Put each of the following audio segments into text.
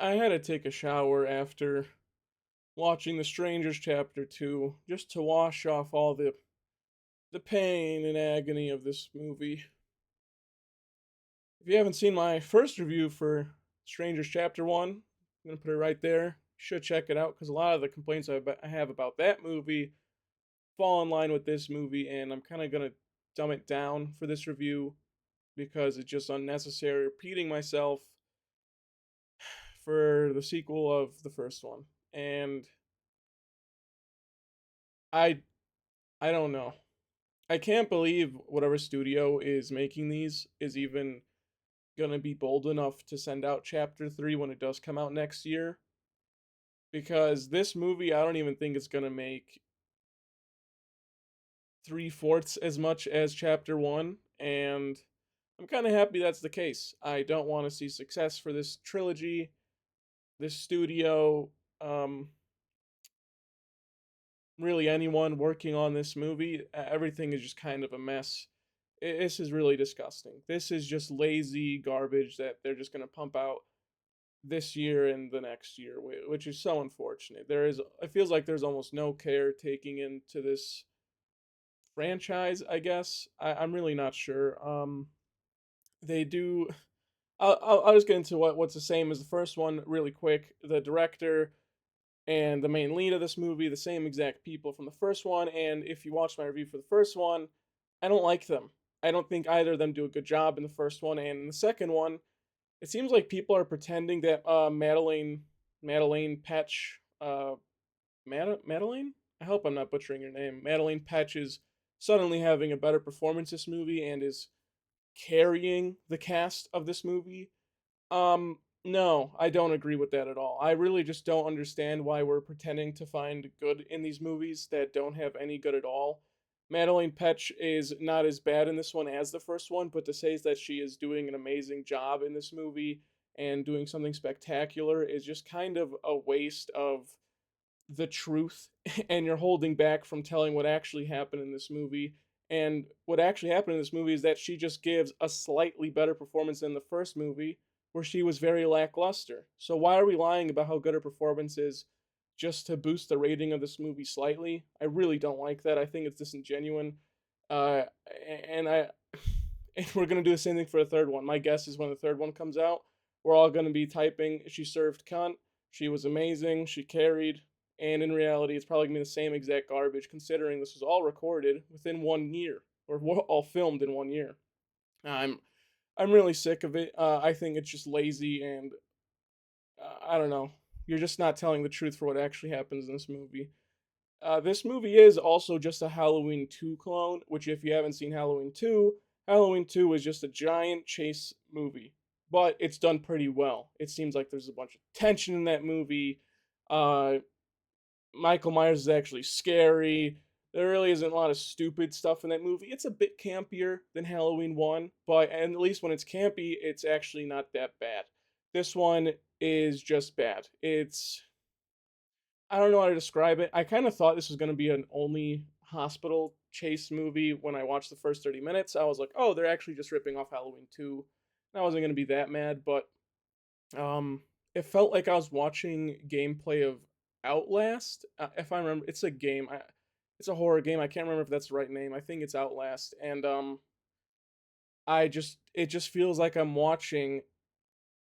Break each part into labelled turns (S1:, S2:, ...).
S1: I had to take a shower after watching The Strangers Chapter 2 just to wash off all the pain and agony of this movie. If you haven't seen my first review for Strangers Chapter 1, I'm going to put it right there. You should check it out because a lot of the complaints I have about that movie fall in line with this movie, and I'm kind of going to dumb it down for this review because it's just unnecessary repeating myself for the sequel of the first one. And I I don't know. I can't believe whatever studio is making these is even gonna be bold enough to send out Chapter 3 when it does come out next year. Because this movie, I don't even think it's gonna make three-fourths as much as Chapter 1, and I'm kind of happy that's the case. I don't want to see success for this trilogy, this studio, um, really anyone working on this movie. Everything is just kind of a mess. This is really disgusting. This is just lazy garbage that they're just going to pump out this year and the next year, which is so unfortunate. It feels like there's almost no care taking into this franchise, I guess. I'm really not sure. They do. I'll just get into what's the same as the first one really quick. The director and the main lead of this movie, the same exact people from the first one. And if you watch my review for the first one, I don't like them. I don't think either of them do a good job in the first one. And in the second one, it seems like people are pretending that Madeleine Petch, Madeline? I hope I'm not butchering your name. Madeline Petch is suddenly having a better performance this movie and is carrying the cast of this movie. No, I don't agree with that at all. I really just don't understand why we're pretending to find good in these movies that don't have any good at all. Madeline Petch is not as bad in this one as the first one, but to say that she is doing an amazing job in this movie and doing something spectacular is just kind of a waste of the truth and you're holding back from telling what actually happened in this movie. And what actually happened in this movie is that she just gives a slightly better performance than the first movie, where she was very lackluster. So why are we lying about how good her performance is just to boost the rating of this movie slightly? I really don't like that. I think it's disingenuous. Uh, and I and we're gonna do the same thing for the third one. My guess is when the third one comes out, we're all gonna be typing, "She served cunt. She was amazing. She carried." And in reality, it's probably gonna be the same exact garbage, considering this was all recorded within 1 year, or all filmed in 1 year. I'm I'm really sick of it. I think it's just lazy, and I don't know. You're just not telling the truth for what actually happens in this movie. This movie is also just a Halloween 2 clone, which, if you haven't seen Halloween 2, Halloween 2 is just a giant chase movie. But it's done pretty well. It seems like there's a bunch of tension in that movie. Uh, Michael Myers is actually scary. There really isn't a lot of stupid stuff in that movie. It's a bit campier than Halloween 1, but at least when it's campy, it's actually not that bad. This one is just bad. I don't know how to describe it. I kind of thought this was going to be an only hospital chase movie when I watched the first 30 minutes. I was like, oh, they're actually just ripping off Halloween 2. I wasn't going to be that mad, but um, it felt like I was watching gameplay of Outlast. If I remember, it's a game. It's a horror game. I can't remember if that's the right name. I think it's Outlast, and it just feels like I'm watching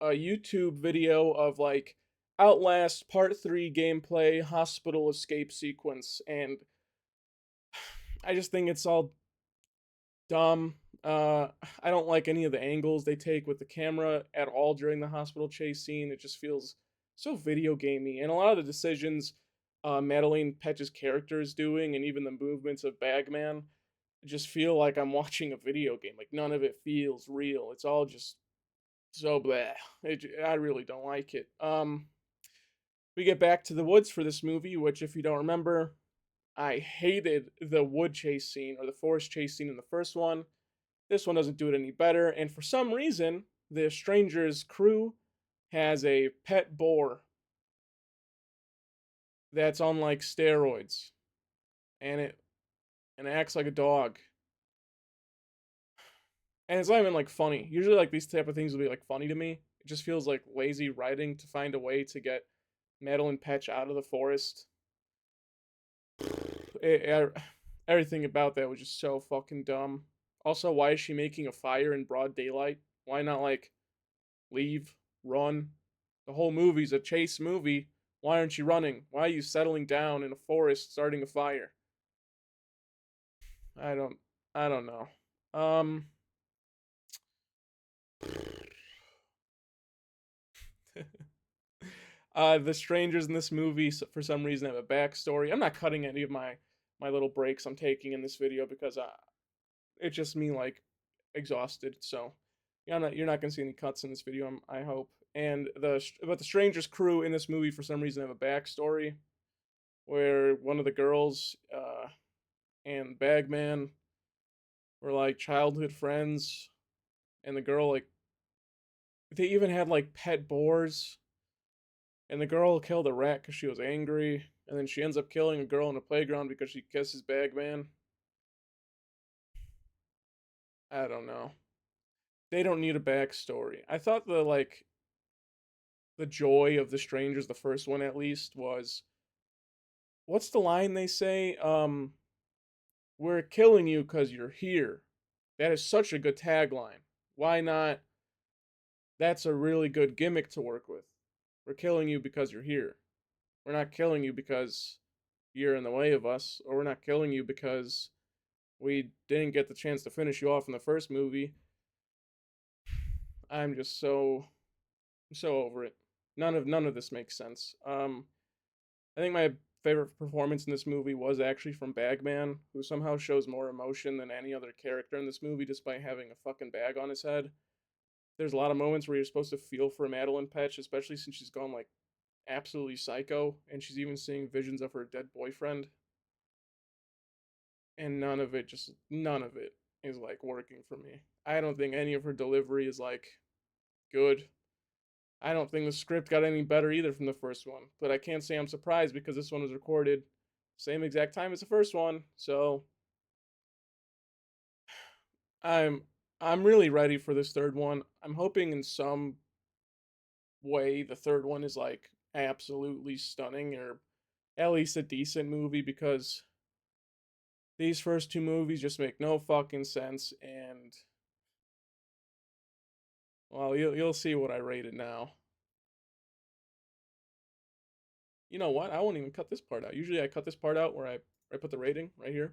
S1: a YouTube video of like Outlast Part 3 gameplay hospital escape sequence, and I just think it's all dumb. I don't like any of the angles they take with the camera at all during the hospital chase scene. It just feels so video gamey, and a lot of the decisions Madeline Petch's character is doing, and even the movements of Bagman, just feel like I'm watching a video game. Like none of it feels real. It's all just so blah. I really don't like it. We get back to the woods for this movie, which, if you don't remember, I hated the wood chase scene or the forest chase scene in the first one. This one doesn't do it any better, and for some reason, the Stranger's crew has a pet boar that's on like steroids, and it acts like a dog. And it's not even like funny. Usually, like these type of things will be like funny to me. It just feels like lazy writing to find a way to get Madeline Petch out of the forest. Everything about that was just so fucking dumb. Also, why is she making a fire in broad daylight? Why not, like, leave, run? The whole movie's a chase movie. Why aren't you running? Why are you settling down in a forest starting a fire? I don't I don't know. Um the strangers in this movie for some reason have a backstory. I'm not cutting any of my little breaks I'm taking in this video because it's just me like exhausted. So you're not gonna see any cuts in this video. I hope. And the strangers crew in this movie for some reason have a backstory where one of the girls and Bagman were like childhood friends, and the girl like they even had like pet boars, and the girl killed a rat because she was angry, and then she ends up killing a girl in a playground because she kisses Bagman. I don't know. They don't need a backstory. I thought the joy of the strangers, the first one at least, was what's the line they say? We're killing you because you're here. That is such a good tagline. Why not? That's a really good gimmick to work with. We're killing you because you're here. We're not killing you because you're in the way of us, or we're not killing you because we didn't get the chance to finish you off in the first movie. I'm just so over it. None of this makes sense. I think my favorite performance in this movie was actually from Bagman, who somehow shows more emotion than any other character in this movie despite having a fucking bag on his head. There's a lot of moments where you're supposed to feel for Madeline Petch, especially since she's gone like absolutely psycho and she's even seeing visions of her dead boyfriend. And none of it is like working for me. I don't think any of her delivery is like good. I don't think the script got any better either from the first one, but I can't say I'm surprised because this one was recorded same exact time as the first one. So I'm I'm really ready for this third one. I'm hoping in some way the third one is like absolutely stunning or at least a decent movie because these first two movies just make no fucking sense and well you'll see what I rated now. You know what? I won't even cut this part out. Usually I cut this part out where I put the rating right here.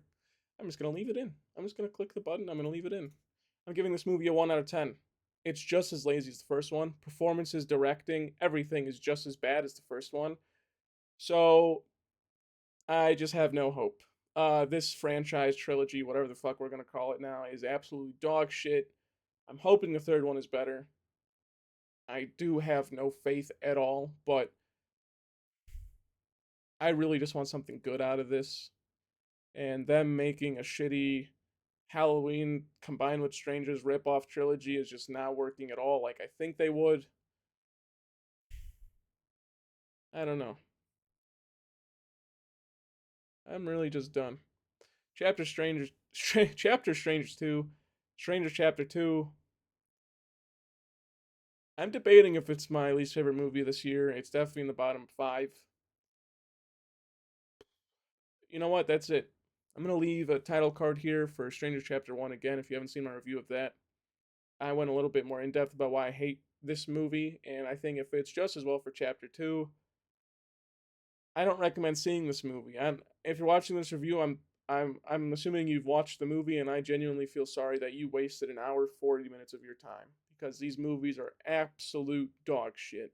S1: I'm just gonna leave it in. I'm just gonna click the button. I'm gonna leave it in. I'm giving this movie a 1 out of 10. It's just as lazy as the first one. Performances, directing, everything is just as bad as the first one. So I just have no hope. This franchise trilogy, whatever the fuck we're gonna call it now, is absolutely dog shit. I'm hoping the third one is better. I do have no faith at all, but I really just want something good out of this. And them making a shitty Halloween combined with Strangers ripoff trilogy is just not working at all like I think they would. I don't know. I'm really just done. Chapter Strangers Chapter Strangers 2, Strangers Chapter 2. I'm debating if it's my least favorite movie this year. It's definitely in the bottom 5. You know what? That's it. I'm going to leave a title card here for Strangers Chapter 1 again if you haven't seen my review of that. I went a little bit more in depth about why I hate this movie, and I think it fits just as well for Chapter 2. I don't recommend seeing this movie. If you're watching this review, I'm assuming you've watched the movie, and I genuinely feel sorry that you wasted an hour 40 minutes of your time because these movies are absolute dog shit.